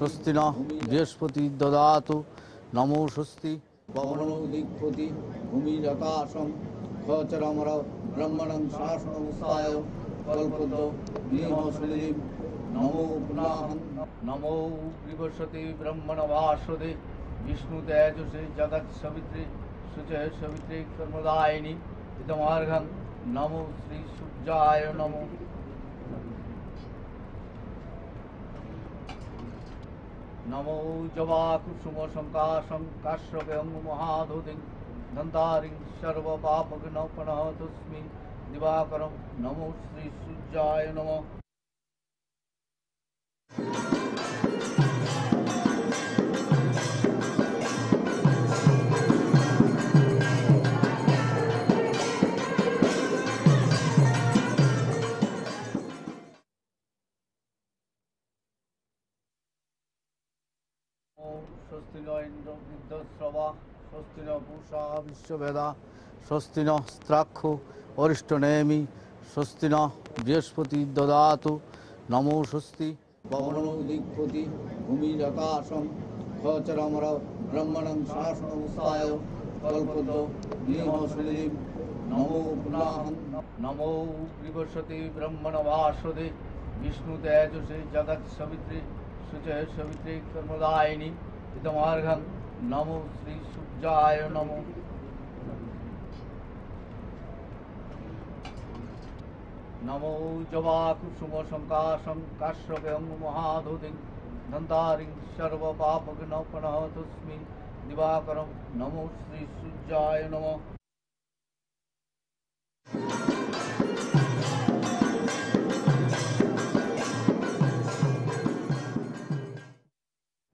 स्वस्ति न बृहस्पति ददातु नमो स्वस्ति पवनो दिक्पति भूमिरकाशं खचरमर ब्रह्मणं शासनमुत्थाय कल्पतो निमोसुलिं नमो पुनाहं नमो विवसते ब्रह्मणवासुदे विष्णु तेजसे जगत् सवित्रे शुचे सवित्रे कर्मदायिनी इदमार्घं नमो श्री सूर्याय नमो नमो जवाकुसुम संकाशं काश्यपं महाधुतिं धन्तारिं सर्वपापघ्नोपनतस्मै दिवाकरं नमो श्री सूर्याय नमः। स्वस्ति न इंद्र वृद्धश्रवा स्वस्ति न पूषा विश्ववेदा स्वस्ति न स्त्राक्षो अरिष्टनेमि स्वस्ति न बृहस्पति ददातु नमो स्वस्ति पवनो दिक्पति भूमिरकाशं खचरमर ब्रह्मणं शासनमुत्थाय कल्पतो निमोसुलिं नमो पुनाहं नमो विवसते ब्रह्मणवासुदे विष्णु तेजसे जगत् सवित्रे शुचे सवित्रे कर्मदायिनी इदमार्घं नमो श्री सूर्याय नमो। नमो जवाकुसुम संकाशं काश्यपं महाधुतिं धन्तारिं सर्वपापघ्नोपनतस्मै दिवाकरं नमो श्री सूर्याय नमः।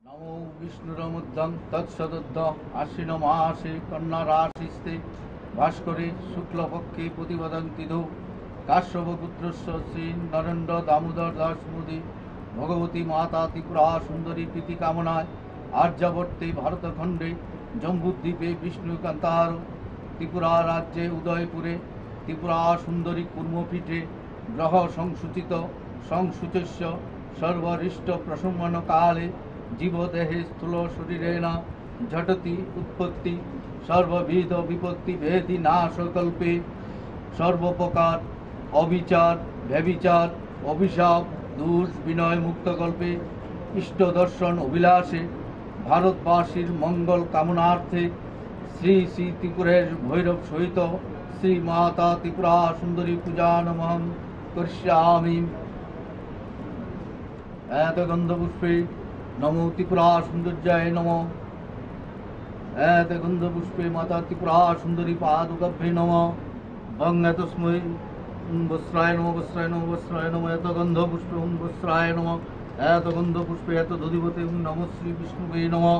नमो विष्णुरमुद्धं तत्सदुद्ध आश्विन मासे कन्या राशिस्ते भास्करे शुक्लपक्षे प्रतिपदन्ति धो काश्यपपुत्रस्य श्री नरेन्द्र दामोदर दास मोदी भगवती माता त्रिपुरा सुंदरी प्रीति कामनाय आर्यावर्ते भारतखंडे जम्बूद्वीपे विष्णुकान्तार त्रिपुरा राज्ये उदयपुरे त्रिपुरा सुंदरी कूर्मपीठे ग्रह संसूचित संसूचस्य सर्वरिष्ट प्रशमन काले जीवदेहे स्थूल शरीरेण झटति उत्पत्ति सर्वविध विपत्ति भेदी नाशकल्पे सर्वप्रकार अविचार व्यभिचार अभिशाप दूष विनय मुक्त कल्पे इष्ट दर्शन अभिलाषे भारतवासीर मंगल कामनार्थे श्री श्री त्रिपुरेश भैरव सहित श्री माता त्रिपुरा सुंदरी पूजा नमः करिष्यामि। एत गंधपुष्पे नमो त्रिपुरा सुंदर्याय नमः। एत गंधपुष्पे माता त्रिपुरा सुंदरी पादुकाभ्ये नमः। भंग तस्मै वस्त्राय नमः वस्त्राय नमः वस्त्राय नमः। एत गंधपुष्पे वस्त्राय नमः। एत गंधपुष्पे एत दधिपते नमः श्री विष्णुवे नमः।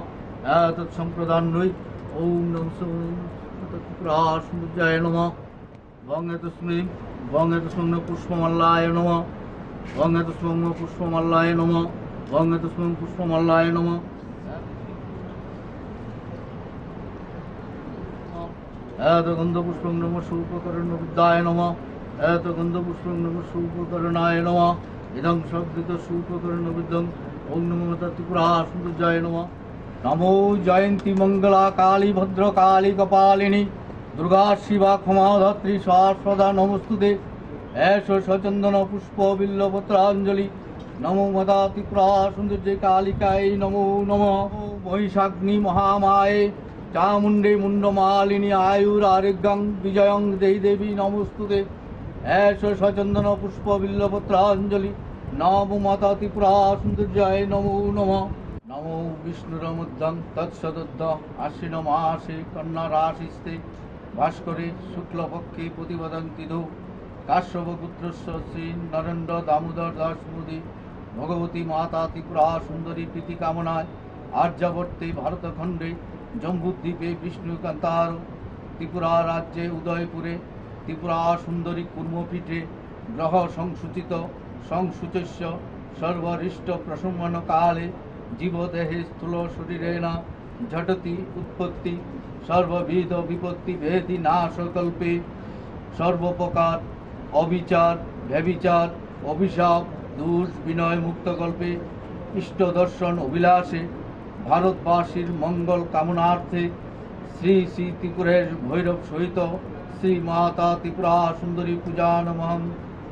एत संप्रदान्वै ओम नमः त्रिपुरा सुंदर्याय नमः। भंग तस्मै पुष्पमल्लाय नमः। भंग तस्मै पुष्पमल्लाय नमः। भंग तस्मै पुष्पमल्लाय नमः। एत गंधपुष्पं नमः शूपकर्ण विद्याय नमः। एत गंधपुष्पं नमः शूपकर्णाय नमः। इदं शब्दित शूपकर्ण विद्यं ओम नमो त्रिपुरा सुंदर्याय नमः। नमो जयंती मंगला काली भद्रकाली कपालिनी दुर्गा शिवा क्षमा धात्री शाश्वता नमस्तुते। ऐश सचंदन पुष्प बिल्लपत्रांजलि नमो माता त्रिपुरा सुंदर्ये कालिकायै नमो नमः। महिषाग्नि महामाये चामुंडे मुंडमालिनी आयुरारोग्यं विजयं देहि देवी नमस्तुते। ऐश सचंदन पुष्प बिल्लपत्रांजलि नमो माता त्रिपुरा सुंदर्याय नमो नमः। नमो विष्णुरमुद्धं तत्सदुद्ध आश्विन मासे कन्या राशिस्ते भास्करे शुक्लपक्षे प्रतिपदन्ति धो काश्यपपुत्रस्य श्री नरेन्द्र दामोदर दास मोदी भगवती माता त्रिपुरा सुंदरी प्रीति कामनाय आर्यावर्ते भारतखंडे जम्बूद्वीपे विष्णुकान्तार त्रिपुरा राज्ये उदयपुरे त्रिपुरा सुंदरी कूर्मपीठे ग्रह संसूचित संसूचस्य सर्वरिष्ट प्रशमन काले जीवदेहे स्थूल शरीरेण झटति उत्पत्ति सर्वविध विपत्ति भेदी नाशकल्पे सर्वप्रकार अविचार व्यभिचार अभिशाप दूष विनय मुक्त कल्पे ইষ্ট দর্শন অভিলাষে ভারতবাসীর মঙ্গল কামনার্থে শ্রী শ্রী ত্রিপুরের ভৈরব সহিত শ্রী মাতা ত্রিপুরা সুন্দরী পূজা নমঃ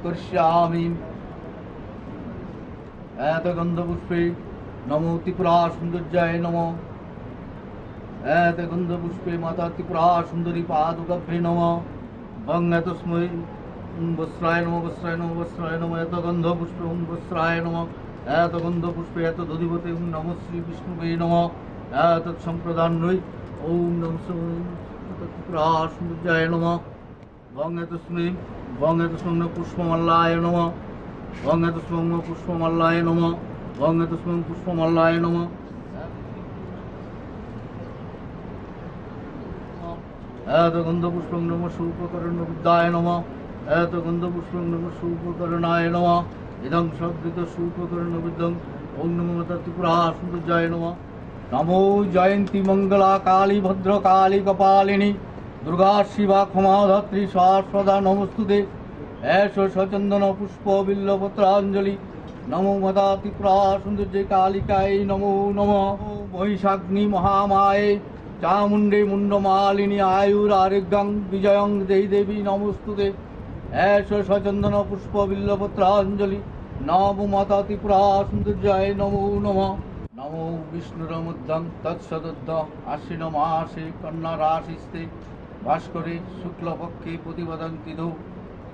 করিষ্যামি। এত গন্ধপুষ্পে নমো ত্রিপুরা সৌন্দর্যায় নমঃ। এত গন্ধপুষ্পে মাতা ত্রিপুরা সুন্দরী পাদুকাভ্যে নমঃ। তস্मै বস্ত্রায় নমঃ, বস্ত্রায় নমঃ, বস্ত্রায় নমঃ। এত গন্ধপুষ্পে বস্ত্রায় নমঃ। এত গন্ধপুষ্পে এত দধিপতে নমঃ শ্রী বিষ্ণুবে নমঃ। এত সম্প্রদান্যই ওম নমঃ ত্রিপুরা সৌন্দর্যায় নমঃ। তস্मै পুষ্পমাল্লায় নমঃ। তস্मै পুষ্পমাল্লায় নমঃ। তস্मै পুষ্পমাল্লায় নমঃ। এত গন্ধপুষ্পং নমঃ সুপকরণ বিদ্যায় নমঃ। এত গন্ধপুষ্পং নমঃ সুপকরণায় নমঃ। ইদং সদ্গৃত সুপকরণ বিদ্যং ওম নমো মাতা ত্রিপুরা সৌন্দর্যায় নমঃ। নমো জয়ন্তী মঙ্গলা কালী ভদ্র কালী কপালিনী দুর্গা শিবা ক্ষমা ধাত্রী শাশ্বতা নমস্তুতে। এষ সচন্দন পুষ্প বিল্লপত্রাঞ্জলি নমো মাতা ত্রিপুরা সৌন্দর্যে কালিকায় নমো নমঃ। মহিষাগ্নি মহামায়ে চামুণ্ডে মুন্ডমালিনী আয়ুর আরোগ্যং বিজয়ং দেই দেবী নমস্তুতে। এষ সচন্দন পুষ্প বিল্লপত্রাঞ্জলি নমো মাতা ত্রিপুরা সৌন্দর্যায় নমো নমঃ। নমো বিষ্ণুরমুদ্যং তৎসদুদ্ধ আশ্বিন মাসে কন্যা রাশিস্তে ভাস্করে শুক্লপক্ষে প্রতিপদন্তি ধৌ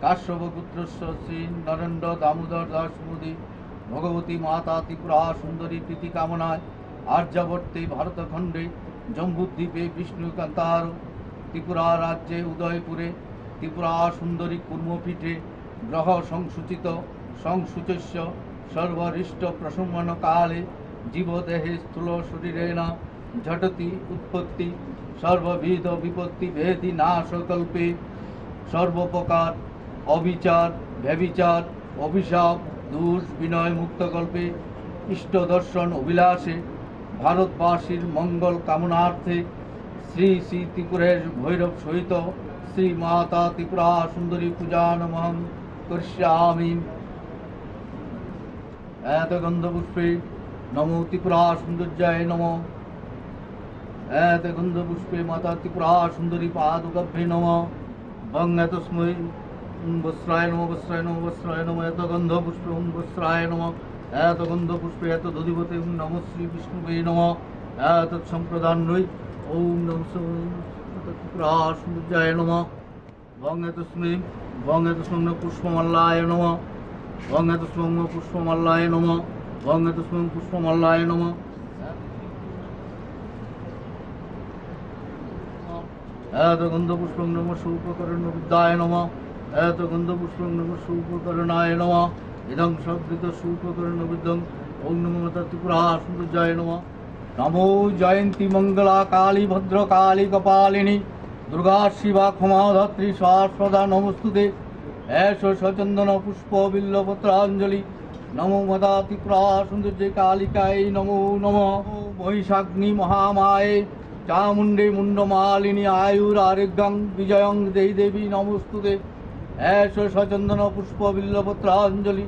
কাশ্যপপুত্রস্য শ্রী নরেন্দ্র দামোদর দাস মোদী ভগবতী মাতা ত্রিপুরা সুন্দরী প্রীতি কামনায় আর্যাবর্তে ভারতখণ্ডে জম্বুদ্বীপে বিষ্ণুকান্তার ত্রিপুরা রাজ্যে উদয়পুরে ত্রিপুরা সুন্দরী কুর্মপীঠে গ্রহ সংসূচিত সংসূচস্য সর্বরিষ্ট প্রসম্মন কালে জীবদেহে স্থূল শরীরেণ ঝটতি উৎপত্তি সর্ববিধ বিপত্তি ভেদি নাশকল্পে সর্বপ্রকার অবিচার ব্যভিচার অভিশাপ দোষ বিনয় মুক্তকল্পে ইষ্ট দর্শন অভিলাষে ভারতবাসীর মঙ্গল কামনার্থে শ্রী শ্রী ত্রিপুরের ভৈরব সহিত শ্রী মাতা ত্রিপুরা সুন্দরী পূজা নমঃ করিষ্যামি। এত গন্ধপুষ্পে নমো ত্রিপুরা সৌন্দর্যায় নমঃ। এত গন্ধপুষ্পে মাতা ত্রিপুরা সুন্দরী পাদুকাভ্যে নমঃ। তস্मै বস্ত্রায় নমঃ, বস্ত্রায় নমঃ, বস্ত্রায় নমঃ। এত গন্ধপুষ্পে বস্ত্রায় নমঃ। এত গন্ধপুষ্পে এত দধিপতে নমঃ শ্রী বিষ্ণুবে নমঃ। এত সম্প্রদান্যই ওম নমঃ ত্রিপুরা সৌন্দর্যায় নমঃ। তস্मै পুষ্পমাল্লায় নমঃ। তস্मै পুষ্পমাল্লায় নমঃ। তস্मै পুষ্পমাল্লায় নমঃ। এত গন্ধপুষ্পং নমঃ সুপকরণ বিদ্যায় নমঃ। এত গন্ধপুষ্পং নমঃ সুপকরণায় নমঃ। ইদং সদ্গৃত সুপকরণ বিদ্যং ওম নমো মাতা ত্রিপুরা সৌন্দর্যায় নমঃ। নমো জয়ন্তী মঙ্গলা কালী ভদ্র কালী কপালিনী দুর্গা শিবা ক্ষমা ধাত্রী শাশ্বতা নমস্তুতে। এষ সচন্দন পুষ্প বিল্লপত্রাঞ্জলি নমো মাতা ত্রিপুরা সৌন্দর্যে কালিকায় নমো নমঃ। মহিষাগ্নি মহামায়ে চামুণ্ডে মুন্ডমালিনী আয়ুর আরোগ্যং বিজয়ং দেই দেবী নমস্তুতে। এষ সচন্দন পুষ্প বিল্লপত্রাঞ্জলি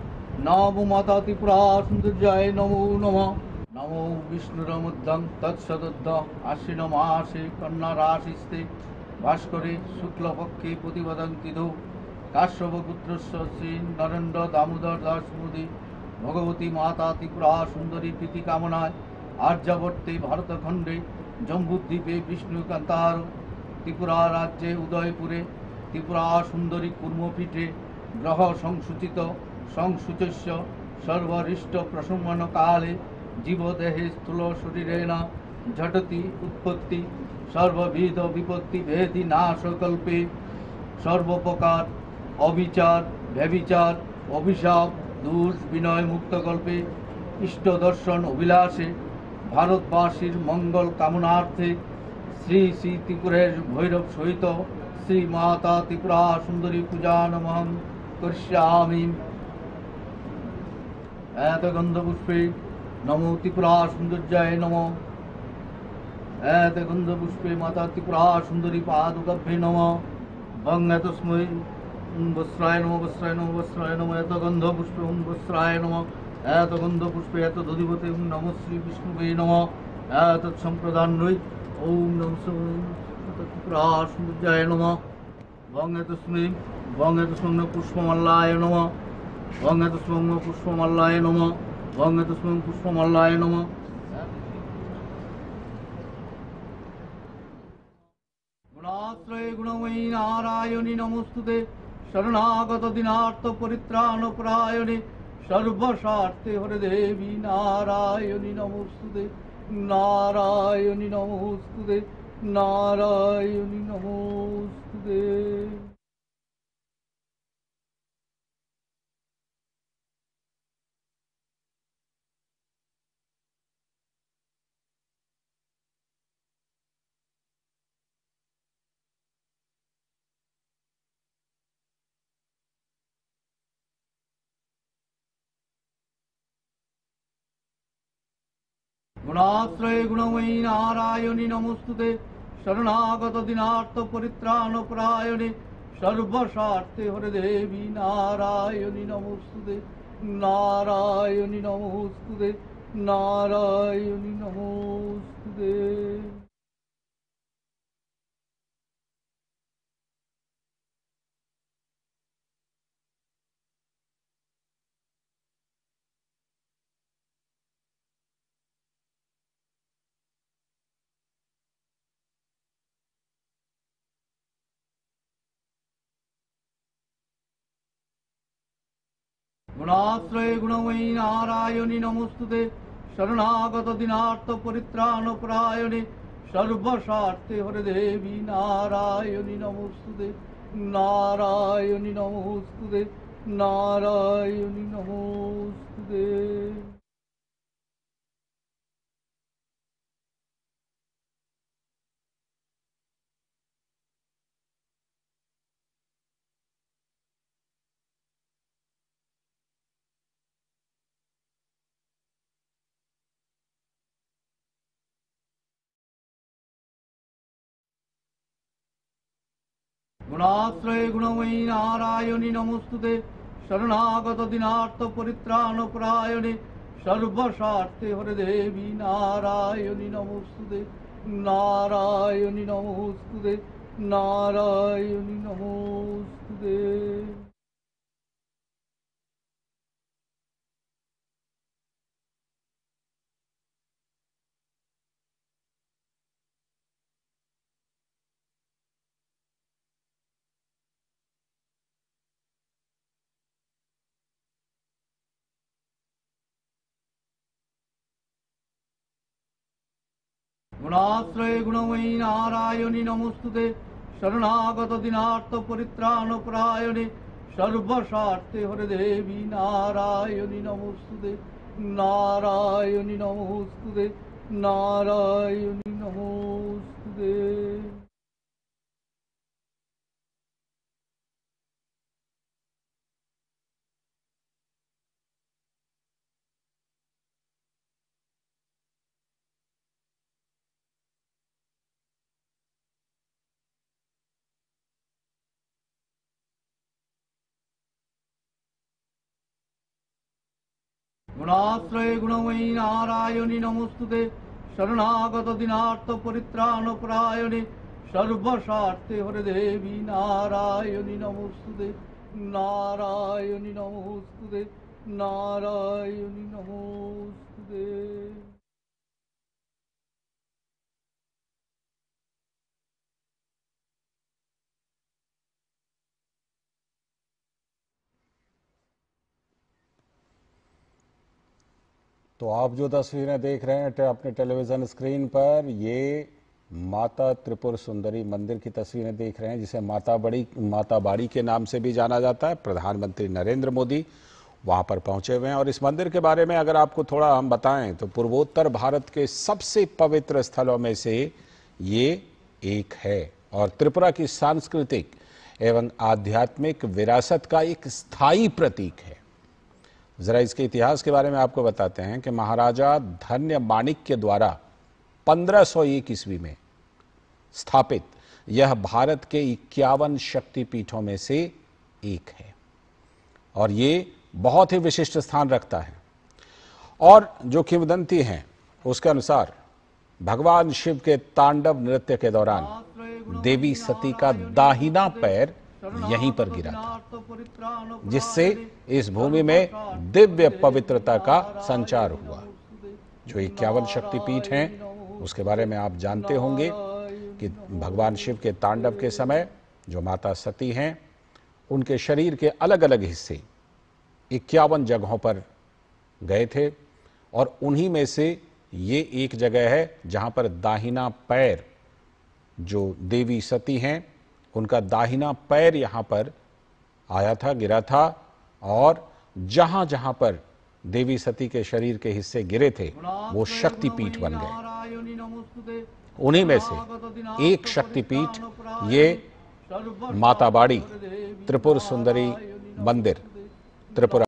নমো মাতা ত্রিপুরা সৌন্দর্যায় নমো নমঃ। নমো বিষ্ণুরমুদ্যং তৎসদুদ্ধ আশ্বিন মাসে কন্যা রাশিস্তে ভাস্করে শুক্লপক্ষে প্রতিপদন্তি ধৌ কাশ্যপপুত্রস্য শ্রী নরেন্দ্র দামোদর দাস মোদী ভগবতী মাতা ত্রিপুরা সুন্দরী প্রীতি কামনায় আর্যাবর্তে ভারতখণ্ডে জম্বুদ্বীপে বিষ্ণুকান্তার ত্রিপুরা রাজ্যে উদয়পুরে ত্রিপুরা সুন্দরী কুর্মপীঠে গ্রহ সংসূচিত সংসূচস্য সর্বরিষ্ট প্রসম্মন কালে জীবদেহে স্থূল শরীরেণ ঝটতি উৎপত্তি সর্ববিধ বিপত্তি ভেদি নাশকল্পে সর্বপ্রকার অবিচার ব্যভিচার অভিশাপ দোষ বিনয় মুক্তকল্পে ইষ্ট দর্শন অভিলাষে ভারতবাসীর মঙ্গল কামনার্থে শ্রী শ্রী ত্রিপুরের ভৈরব সহিত শ্রী মাতা ত্রিপুরা সুন্দরী পূজা নমঃ করিষ্যামি। এত গন্ধপুষ্পে নমো ত্রিপুরা সৌন্দর্যায় নমঃ। এত গন্ধপুষ্পে মাতা ত্রিপুরা সুন্দরী পাদুকাভ্যে নমঃ। তস্मै বস্ত্রায় নমঃ, বস্ত্রায় নমঃ, বস্ত্রায় নমঃ। এত গন্ধপুষ্পে বস্ত্রায় নমঃ। এত গন্ধ পুষ্পে এত দধিপতে নম শ্রী বিষ্ণুবে নম এত সম্প্রদান্নই ওম নম ত্রিপুরা সৌন্দর্যায় নম বং এতস্মিং পুষ্পমাল্লায় নম বং এতস্মিং পুষ্পমাল্লায় নম বং এতস্মিং পুষ্পমাল্লায় নম। গুণাশ্রয়ে গুণময়ী নারায়ণী নমস্তুতে শরণাগত দিনার্থ পরিত্রাণপরায়ণে সর্বস্বার্থে হরে দেবী নারায়ণী নমস্তুতে নারায়ণী নমস্তুতে নারায়ণী নমস্তুতে। গুণাশ্রয়ে গুণময়ী নারায়ণী নমস্তুতে শরণাগত দিনার্থ পরিত্রাণপরায়ণে সর্বস্বার্থে হরে দেবী নারায়ণী নমস্তুতে নারায়ণী নমস্তুতে নারায়ণী নমস্তুতে। গুণাশ্রয়ে গুণময়ী নারায়ণী নমস্তুতে শরণাগত দিনার্থ পরিত্রাণপরায়ণে সর্বস্বার্থে হরে দেবী নারায়ণী নমস্তুতে নারায়ণী নমস্তুতে নারায়ণী নমস্তুতে। গুণাশ্রয়ে গুণময়ী নারায়ণী নমস্তুতে শরণাগত দিনার্থ পরিত্রাণপরায়ণে সর্বস্বার্থে হরে দেবী নারায়ণী নমস্তুতে নারায়ণী নমস্তুতে নারায়ণী নমস্তুতে। গুণাশ্রয়ে গুণময়ী নারায়ণী নমস্তুতে শরণাগত দিনার্থ পরিত্রাণপরায়ণে সর্বস্বার্থে হরে দেবী নারায়ণী নমস্তুতে নারায়ণী নমস্তুতে নারায়ণী নমস্তুতে। গুণাশ্রয়ে গুণময়ী নারায়ণী নমস্তুতে শরণাগত দিনার্থ পরিত্রাণপরায়ণে সর্বস্বার্থে হরে দেবী নারায়ণী নমস্তুতে নারায়ণী নমস্তুতে নারায়ণী নমস্তুতে। तो आप जो तस्वीरें देख रहे हैं अपने टेलीविजन स्क्रीन पर, ये माता त्रिपुर सुंदरी मंदिर की तस्वीरें देख रहे हैं, जिसे माता बाड़ी के नाम से भी जाना जाता है। प्रधानमंत्री नरेंद्र मोदी वहां पर पहुंचे हुए हैं। और इस मंदिर के बारे में अगर आपको थोड़ा हम बताएं तो पूर्वोत्तर भारत के सबसे पवित्र स्थलों में से ये एक है और त्रिपुरा की सांस्कृतिक एवं आध्यात्मिक विरासत का एक स्थायी प्रतीक है। जरा इसके इतिहास के बारे में आपको बताते हैं कि महाराजा धन्य माणिक्य द्वारा 1501 ईस्वी में स्थापित यह भारत के 51 शक्तिपीठों में से एक है और ये बहुत ही विशिष्ट स्थान रखता है। और जो किंवदंती हैं उसके अनुसार भगवान शिव के तांडव नृत्य के दौरान देवी सती का दाहिना पैर यहीं पर गिरा था, जिससे इस भूमि में दिव्य पवित्रता का संचार हुआ। जो 51 शक्तिपीठ हैं उसके बारे में आप जानते होंगे कि भगवान शिव के तांडव के समय जो माता सती हैं उनके शरीर के अलग अलग हिस्से 51 जगहों पर गए थे, और उन्हीं में से ये एक जगह है जहां पर दाहिना पैर, जो देवी सती हैं उनका दाहिना पैर यहां पर आया था, गिरा था, और जहां जहां पर देवी सती के शरीर के हिस्से गिरे थे वो शक्तिपीठ बन गए। उन्हीं में से एक शक्तिपीठ ये माता बाड़ी त्रिपुर सुंदरी मंदिर त्रिपुरा